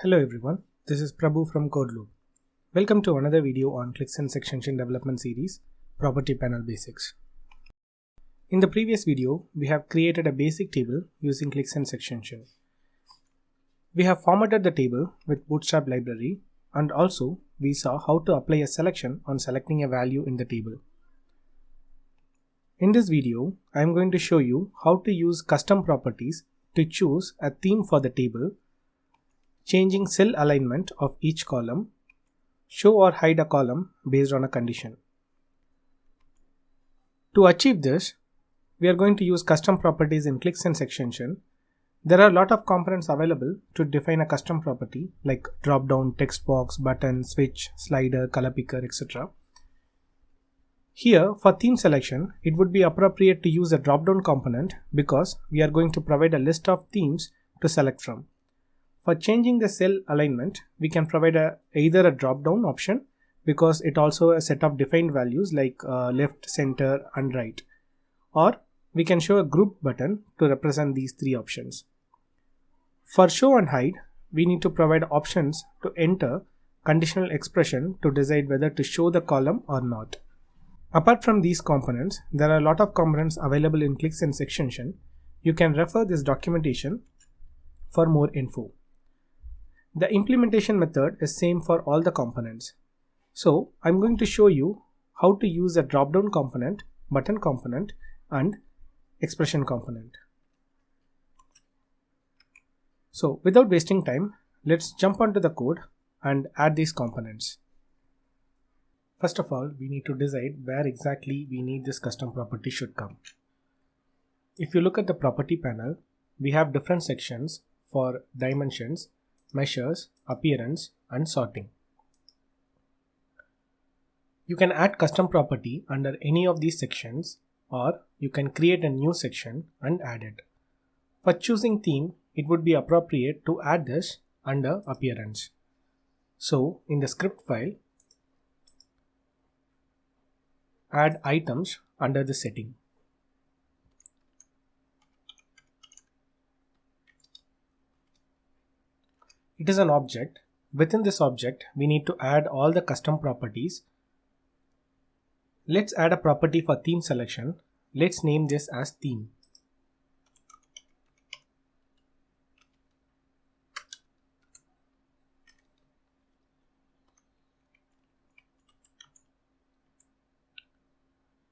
Hello everyone, this is Prabhu from CodeLoop. Welcome to another video on ClickSense extension development series, Property Panel Basics. In the previous video, we have created a basic table using ClickSense extension. We have formatted the table with Bootstrap library, and also we saw how to apply a selection on selecting a value in the table. In this video, I am going to show you how to use custom properties to choose a theme for the table, changing cell alignment of each column, show or hide a column based on a condition. To achieve this, we are going to use custom properties in ClickSense extension. There are a lot of components available to define a custom property like drop-down, text box, button, switch, slider, color picker, etc. Here, for theme selection, it would be appropriate to use a drop-down component because we are going to provide a list of themes to select from. For changing the cell alignment, we can provide either a drop-down option because it also a set of defined values like left, center, and right. Or we can show a group button to represent these three options. For show and hide, we need to provide options to enter conditional expression to decide whether to show the column or not. Apart from these components, there are a lot of components available in ClickSense extension. You can refer this documentation for more info. The implementation method is same for all the components. So I'm going to show you how to use a drop-down component, button component, and expression component. So without wasting time, let's jump onto the code and add these components. First of all, we need to decide where exactly we need this custom property should come. If you look at the property panel, we have different sections for dimensions, measures, appearance, and sorting. You can add custom property under any of these sections, or you can create a new section and add it. For choosing theme, it would be appropriate to add this under appearance. So in the script file, add items under the setting. It is an object. Within this object, we need to add all the custom properties. Let's add a property for theme selection. Let's name this as theme.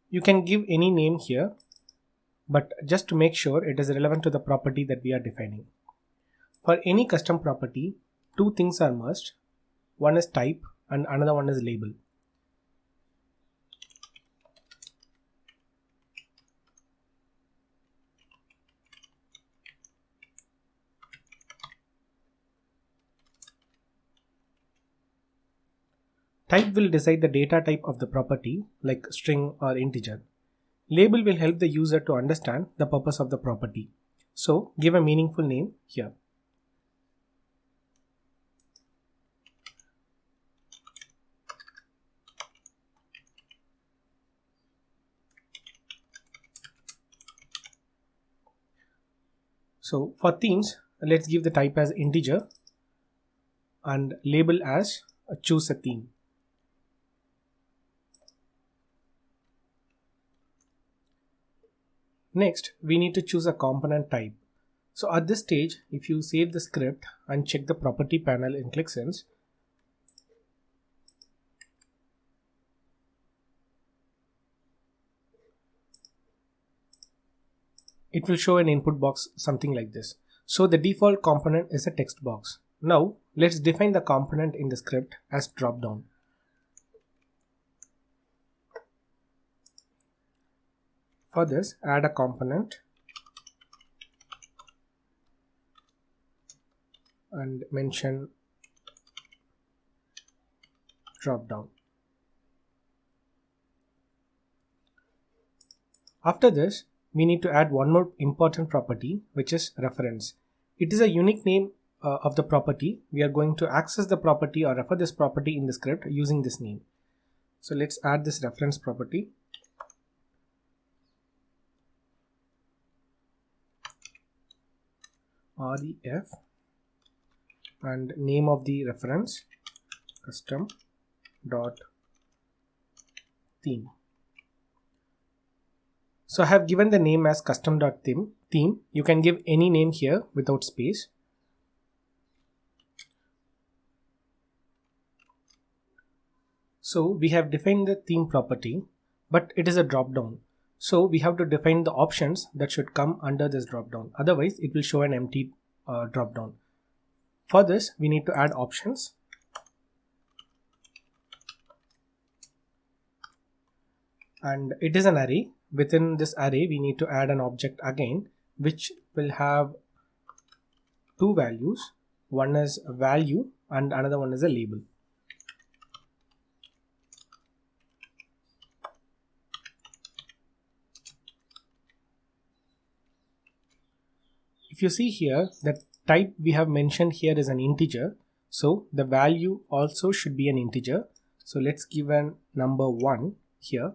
You can give any name here, but just to make sure it is relevant to the property that we are defining. For any custom property, two things are must. One is type and another one is label. Type will decide the data type of the property like string or integer. Label will help the user to understand the purpose of the property. So give a meaningful name here. So for themes, let's give the type as integer and label as choose a theme. Next, we need to choose a component type. So at this stage, if you save the script and check the property panel in ClickSense, it will show an input box something like this. So the default component is a text box. Now let's define the component in the script as dropdown. For this, add a component and mention dropdown. After this, we need to add one more important property, which is reference. It is a unique name of the property. We are going to access the property or refer this property in the script using this name. So let's add this reference property. Ref and name of the reference custom dot theme. So I have given the name as custom.theme. You can give any name here without space. So we have defined the theme property, but it is a drop down. So we have to define the options that should come under this drop down. Otherwise it will show an empty drop down. For this we need to add options. And it is an array. Within this array we need to add an object again, which will have two values. One is a value and another one is a label. If you see here, the type we have mentioned here is an integer, so the value also should be an integer. So let's give a number 1 here.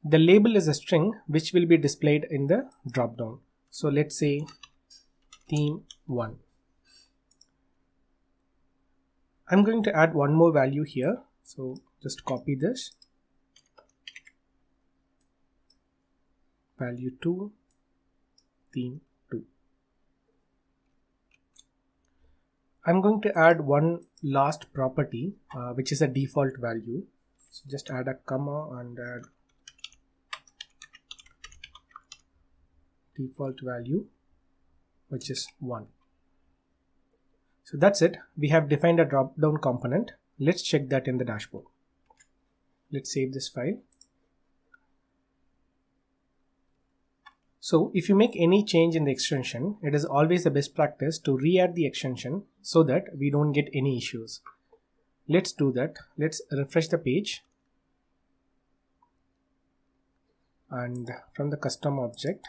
The label is a string which will be displayed in the drop down. So let's say theme 1. I'm going to add one more value here, so just copy this, value 2, theme 2. I'm going to add one last property which is a default value. So just add a comma and add default value, which is 1. So that's it. We have defined a drop down component. Let's check that in the dashboard. Let's save this file. So if you make any change in the extension, it is always a best practice to re-add the extension so that we don't get any issues. Let's do that. Let's refresh the page. And from the custom object,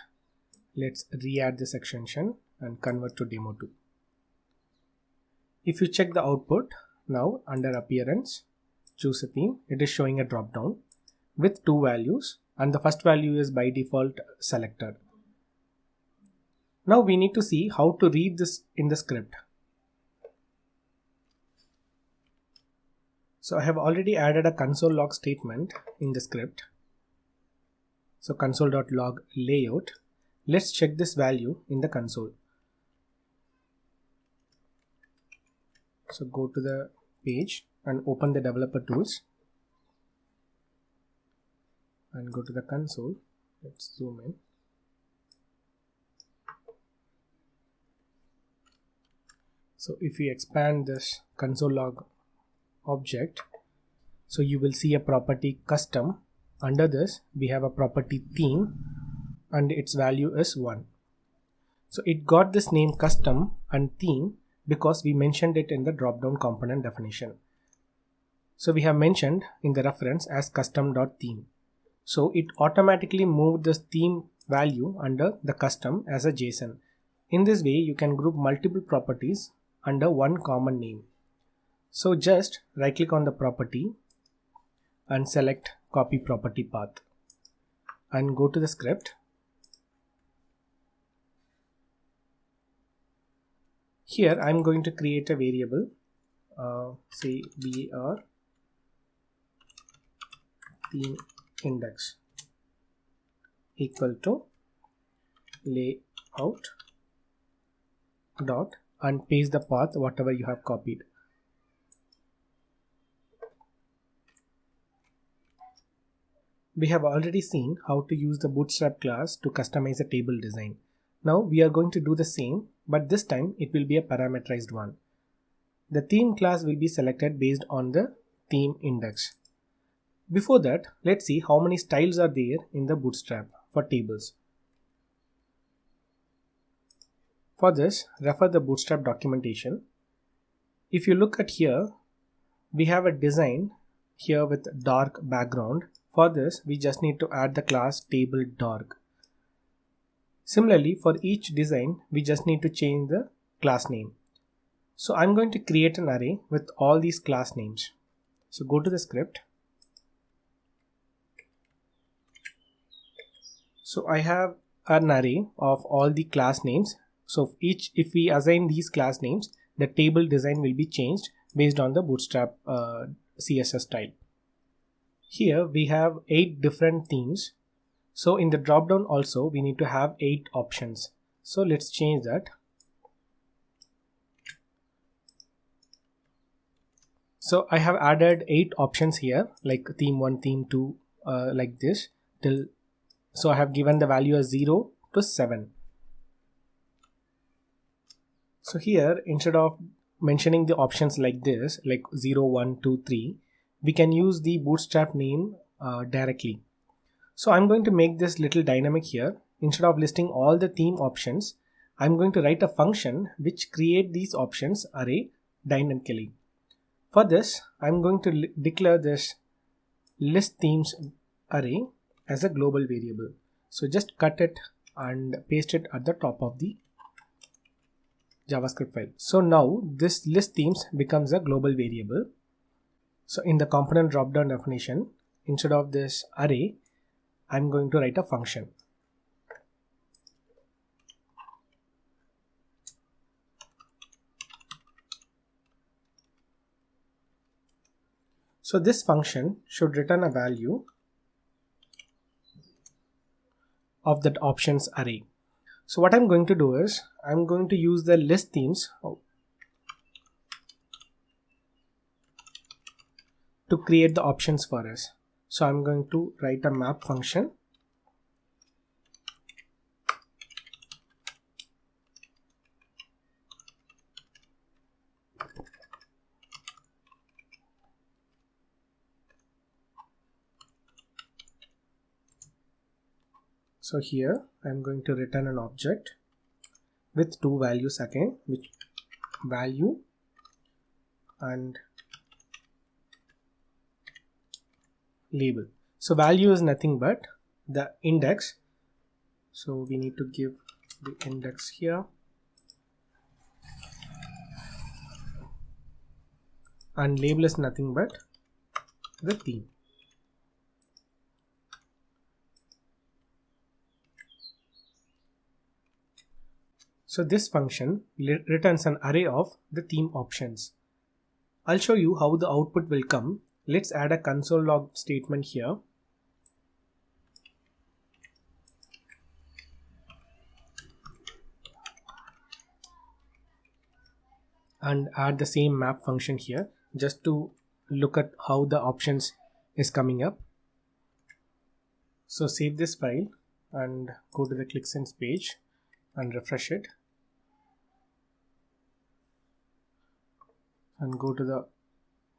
let's re-add this extension and convert to demo2. If you check the output, now under appearance, choose a theme, it is showing a drop down with two values, and the first value is by default selected. Now we need to see how to read this in the script. So I have already added a console log statement in the script. So console.log layout. Let's check this value in the console. So go to the page and open the developer tools and go to the console. Let's zoom in. So if we expand this console log object, so you will see a property custom. Under this we have a property theme and its value is 1. So it got this name custom and theme because we mentioned it in the drop down component definition. So we have mentioned in the reference as custom.theme. So it automatically moved this theme value under the custom as a JSON. In this way you can group multiple properties under one common name. So just right click on the property and select copy property path and go to the script. Here I'm going to create a variable, say var theme index equal to layout dot and paste the path whatever you have copied. We have already seen how to use the Bootstrap class to customize a table design. Now we are going to do the same, but this time it will be a parameterized one. The theme class will be selected based on the theme index. Before that, let's see how many styles are there in the Bootstrap for tables. For this, refer the Bootstrap documentation. If you look at here, we have a design here with dark background. For this, we just need to add the class table dark. Similarly, for each design, we just need to change the class name. So I'm going to create an array with all these class names. So go to the script. So I have an array of all the class names. So if we assign these class names, the table design will be changed based on the Bootstrap CSS style. Here we have 8 different themes. So in the drop down also we need to have 8 options. So let's change that. So I have added 8 options here, like theme 1, theme 2, like this till. So I have given the value as 0 to 7. So here, instead of mentioning the options like this, like 0, 1, 2, 3, we can use the Bootstrap name directly. So I'm going to make this little dynamic here. Instead of listing all the theme options, I'm going to write a function which create these options array dynamically. For this, I'm going to declare this list themes array as a global variable. So just cut it and paste it at the top of the JavaScript file. So now this list themes becomes a global variable. So in the component dropdown definition, instead of this array, I'm going to write a function. So this function should return a value of that options array. So what I'm going to do is I'm going to use the list themes to create the options for us. So I'm going to write a map function. So here I'm going to return an object with 2 values again, which value and label. So value is nothing but the index. So we need to give the index here. And label is nothing but the theme. So this function returns an array of the theme options. I'll show you how the output will come. Let's add a console log statement here. And add the same map function here just to look at how the options is coming up. So save this file and go to the ClickSense page and refresh it. And go to the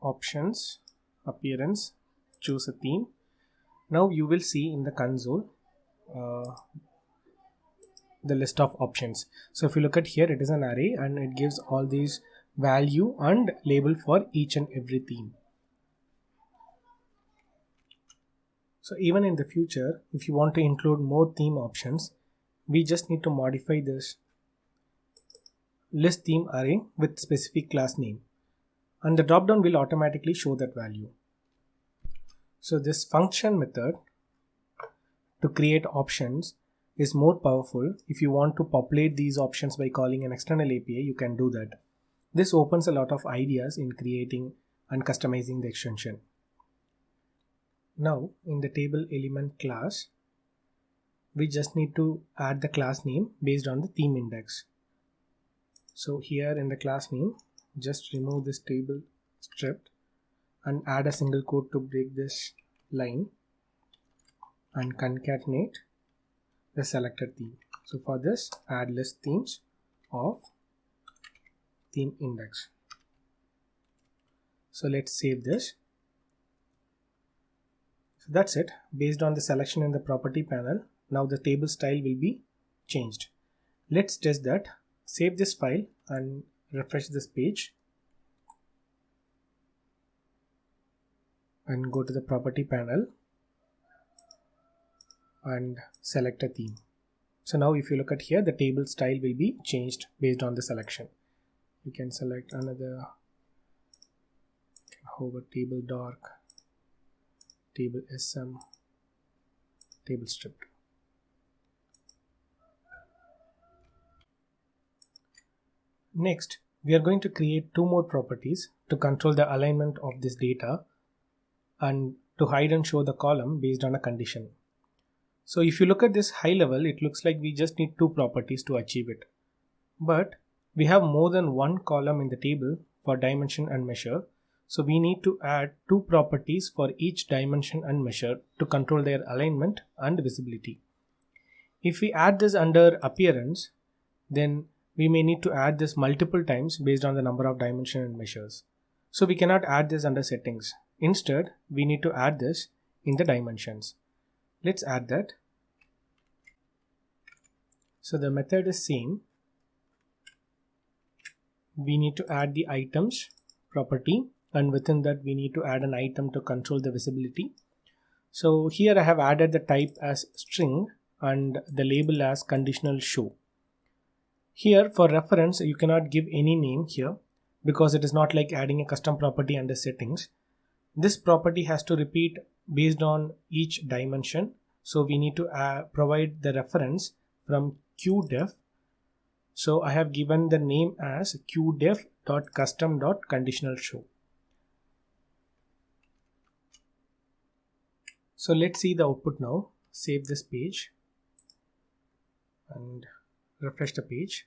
options, appearance, choose a theme. Now you will see in the console the list of options. So if you look at here, it is an array and it gives all these value and label for each and every theme. So even in the future, if you want to include more theme options, we just need to modify this list theme array with specific class name, and the dropdown will automatically show that value. So this function method to create options is more powerful. If you want to populate these options by calling an external API, you can do that. This opens a lot of ideas in creating and customizing the extension. Now in the table element class, we just need to add the class name based on the theme index. So here in the class name, just remove this table script and add a single quote to break this line and concatenate the selected theme. So for this, add list themes of theme index. So let's save this. So that's it. Based on the selection in the property panel, now the table style will be changed. Let's test that. Save this file and refresh this page and go to the property panel and select a theme. So now if you look at here, the table style will be changed based on the selection. You can select another, hover table dark, table SM, table stripped. Next, we are going to create two more properties to control the alignment of this data and to hide and show the column based on a condition. So if you look at this high level, it looks like we just need two properties to achieve it. But we have more than one column in the table for dimension and measure. So we need to add two properties for each dimension and measure to control their alignment and visibility. If we add this under appearance, then we may need to add this multiple times based on the number of dimension and measures. So we cannot add this under settings. Instead, we need to add this in the dimensions. Let's add that. So the method is same. We need to add the items property, and within that we need to add an item to control the visibility. So here I have added the type as string and the label as conditional show. Here for reference, you cannot give any name here because it is not like adding a custom property under settings. This property has to repeat based on each dimension. So we need to provide the reference from qdef. So I have given the name as qdef.custom.conditionalShow. So let's see the output now. Save this page and refresh the page.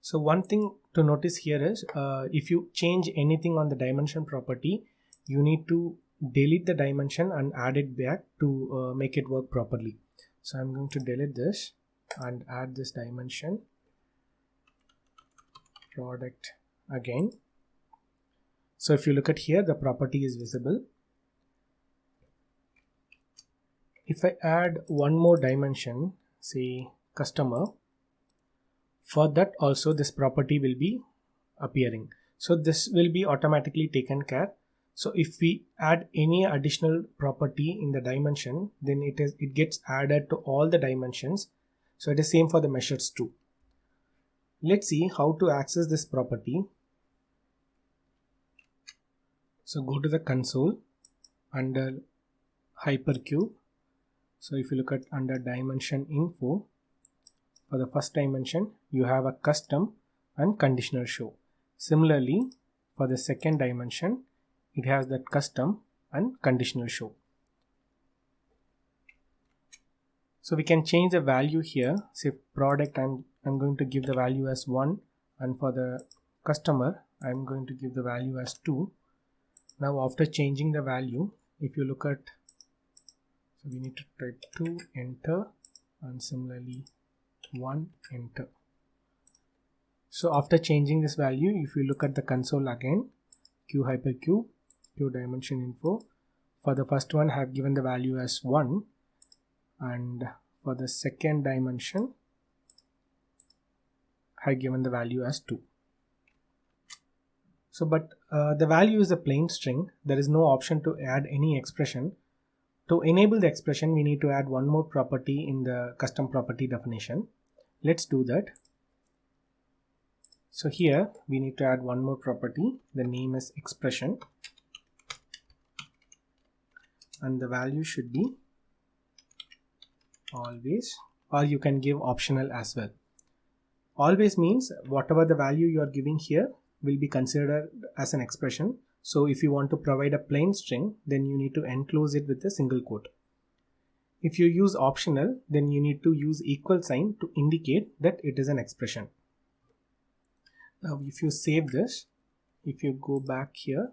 So one thing to notice here is if you change anything on the dimension property, you need to delete the dimension and add it back to make it work properly. So I'm going to delete this and add this dimension product again. So if you look at here, the property is visible. If I add one more dimension, say customer, for that also this property will be appearing. So this will be automatically taken care. So if we add any additional property in the dimension, then it gets added to all the dimensions. So it is same for the measures too. Let's see how to access this property. So go to the console under Hypercube. So if you look at under dimension info, for the first dimension you have a custom and conditional show. Similarly for the second dimension, it has that custom and conditional show. So we can change the value here. Say product, I'm going to give the value as 1, and for the customer I'm going to give the value as 2. Now after changing the value, if you look at, so we need to type 2, enter, and similarly 1, enter. So after changing this value, if you look at the console again, QHypercube, QDimensionInfo, for the first one I have given the value as 1, and for the second dimension I have given the value as 2. So but the value is a plain string. There is no option to add any expression. To enable the expression, we need to add one more property in the custom property definition. Let's do that. So here we need to add one more property. The name is expression and the value should be always, or you can give optional as well. Always means whatever the value you are giving here will be considered as an expression. So if you want to provide a plain string, then you need to enclose it with a single quote. If you use optional, then you need to use equal sign to indicate that it is an expression. Now if you save this, if you go back here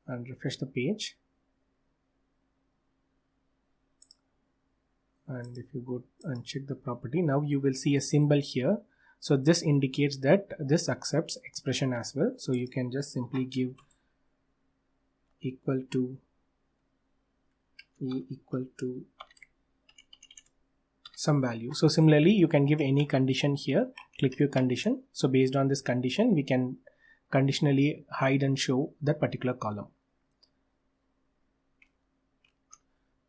and refresh the page, and if you go and check the property, now you will see a symbol here. So this indicates that this accepts expression as well. So you can just simply give equal to some value. So similarly you can give any condition here, click view condition. So based on this condition we can conditionally hide and show that particular column.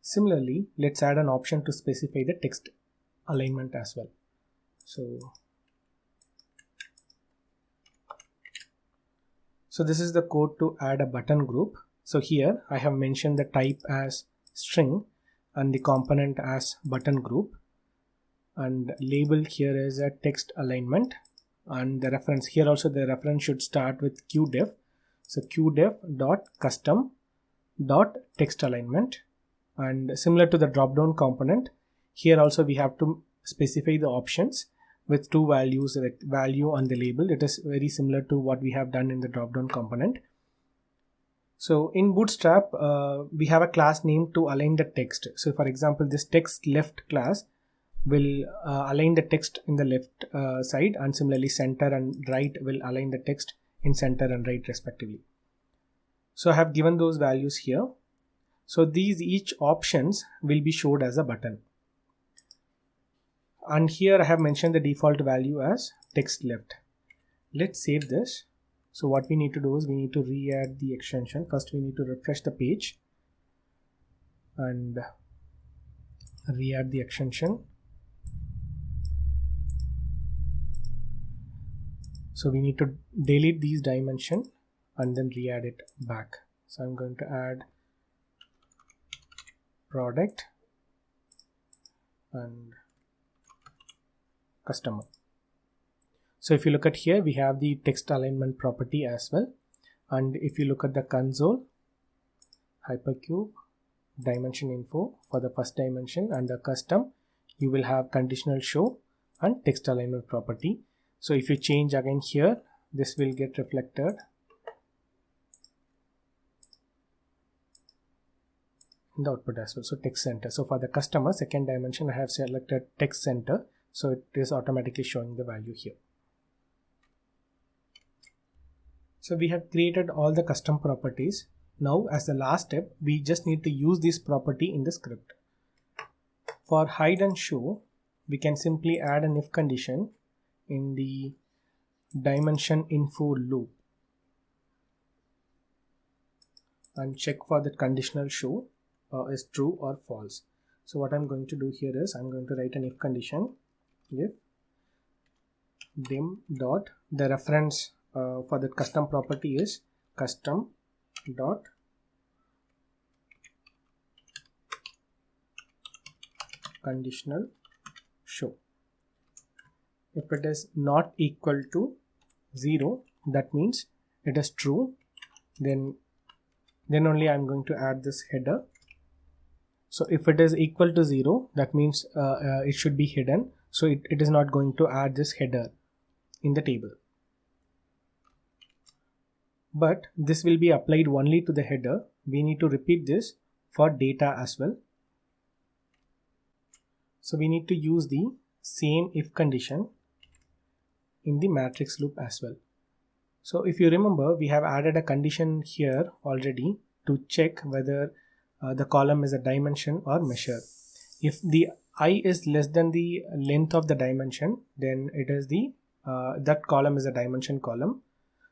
Similarly, let's add an option to specify the text alignment as well. So this is the code to add a button group. So here I have mentioned the type as string. and the component as button group, and label here is a text alignment, and the reference here also, the reference should start with qdef. So qdef dot custom dot text alignment, and similar to the drop down component, here also we have to specify the options with two values, like value and the label. It is very similar to what we have done in the drop down component. So in Bootstrap, we have a class name to align the text. So for example, this text left class will align the text in the left side, and similarly center and right will align the text in center and right respectively. So I have given those values here. So these each options will be showed as a button. And here I have mentioned the default value as text left. Let's save this. So what we need to do is we need to re-add the extension. First we need to refresh the page and re-add the extension. So we need to delete these dimension and then re-add it back. So I'm going to add product and customer. So if you look at here, we have the text alignment property as well. And if you look at the console, hypercube, dimension info for the first dimension, and the custom, you will have conditional show and text alignment property. So if you change again here, this will get reflected in the output as well. So text center. So for the customer second dimension, I have selected text center. So it is automatically showing the value here. So we have created all the custom properties. Now as the last step, we just need to use this property in the script. For hide and show, we can simply add an if condition in the dimension info loop and check for the conditional show is true or false. So what I'm going to do here is I'm going to write an if condition, if dim dot, the reference for the custom property is custom dot conditional show. If it is not equal to 0, that means it is true, then only I'm going to add this header. So if it is equal to 0, that means it should be hidden, so it is not going to add this header in the table. But this will be applied only to the header. We need to repeat this for data as well. So we need to use the same if condition in the matrix loop as well. So if you remember, we have added a condition here already to check whether the column is a dimension or measure. If the I is less than the length of the dimension, then it is the that column is a dimension column.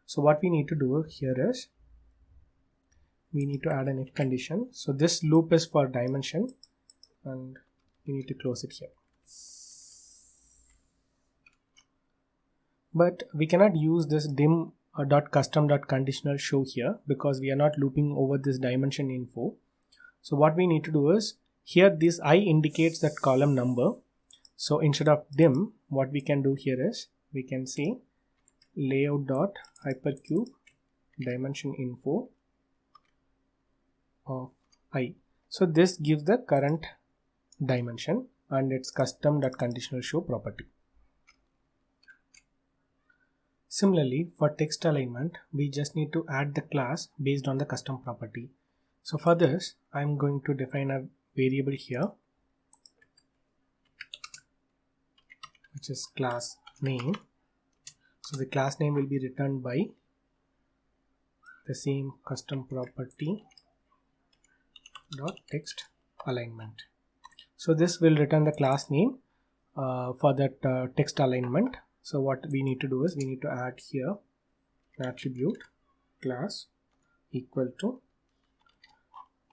So what we need to do here is we need to add an if condition. So this loop is for dimension and we need to close it here. But we cannot use this dim dot custom dot conditional show here because we are not looping over this dimension info. So what we need to do is here this I indicates that column number. So instead of dim, what we can do here is we can say layout dot hypercube dimension info of I. So this gives the current dimension and its custom dot conditional show property. Similarly, for text alignment, we just need to add the class based on the custom property. So for this, I'm going to define a variable here, which is class name. So the class name will be returned by the same custom property dot text alignment. So this will return the class name for that text alignment. So what we need to do is we need to add here attribute class equal to,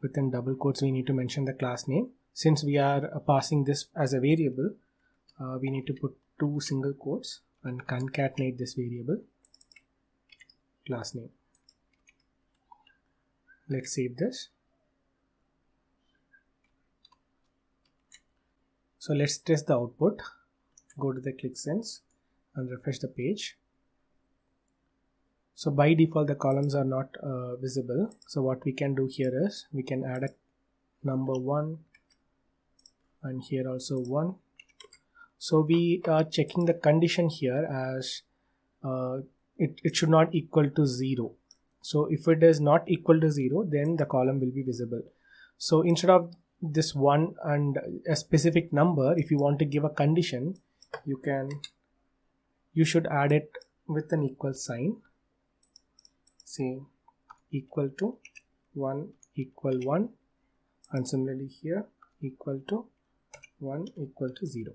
within double quotes we need to mention the class name. Since we are passing this as a variable, we need to put two single quotes and concatenate this variable class name. Let's save this. So let's test the output. Go to the ClickSense and refresh the page. So by default the columns are not visible. So what we can do here is we can add a number 1 and here also 1. So we are checking the condition here as it should not equal to 0. So if it is not equal to 0, then the column will be visible. So instead of this 1 and a specific number, if you want to give a condition, you should add it with an equal sign. Say equal to 1 equal 1, and similarly here equal to 1 equal to 0.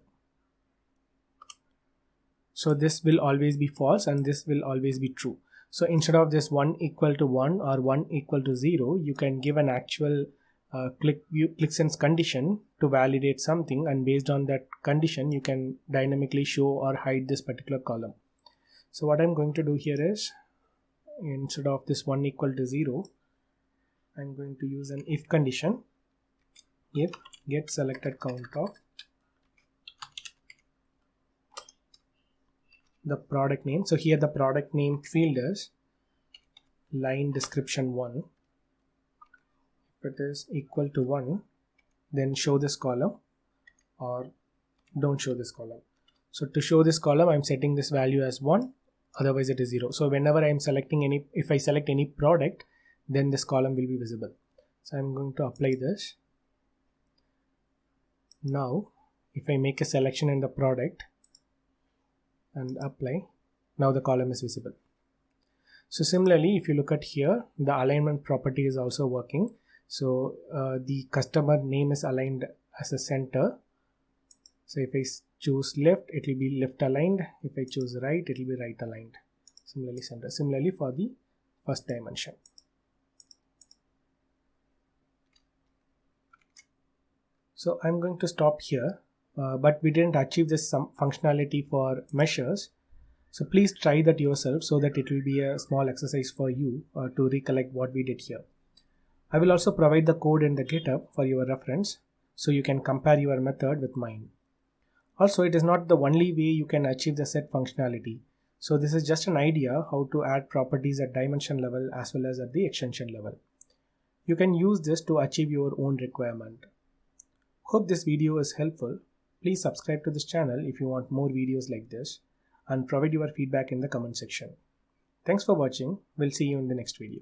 So this will always be false and this will always be true. So instead of this 1 equal to 1 or 1 equal to 0, you can give an actual ClickSense condition to validate something, and based on that condition you can dynamically show or hide this particular column. So what I'm going to do here is, instead of this 1 equal to 0, I'm going to use an if condition. If get selected count of the product name. So here the product name field is line description 1. If it is equal to 1, then show this column or don't show this column. So to show this column, I'm setting this value as 1, otherwise it is 0. So whenever I'm selecting if I select any product, then this column will be visible. So I'm going to apply this. Now if I make a selection in the product and apply, now the column is visible. So similarly, if you look at here, the alignment property is also working. So the customer name is aligned as a center. So if I choose left, it will be left aligned. If I choose right, it will be right aligned. Similarly center. Similarly for the first dimension. So I'm going to stop here, but we didn't achieve this functionality for measures. So please try that yourself so that it will be a small exercise for you to recollect what we did here. I will also provide the code in the GitHub for your reference, so you can compare your method with mine. Also, it is not the only way you can achieve the set functionality. So this is just an idea how to add properties at dimension level as well as at the extension level. You can use this to achieve your own requirement. Hope this video is helpful. Please subscribe to this channel if you want more videos like this, and provide your feedback in the comment section. Thanks for watching. We'll see you in the next video.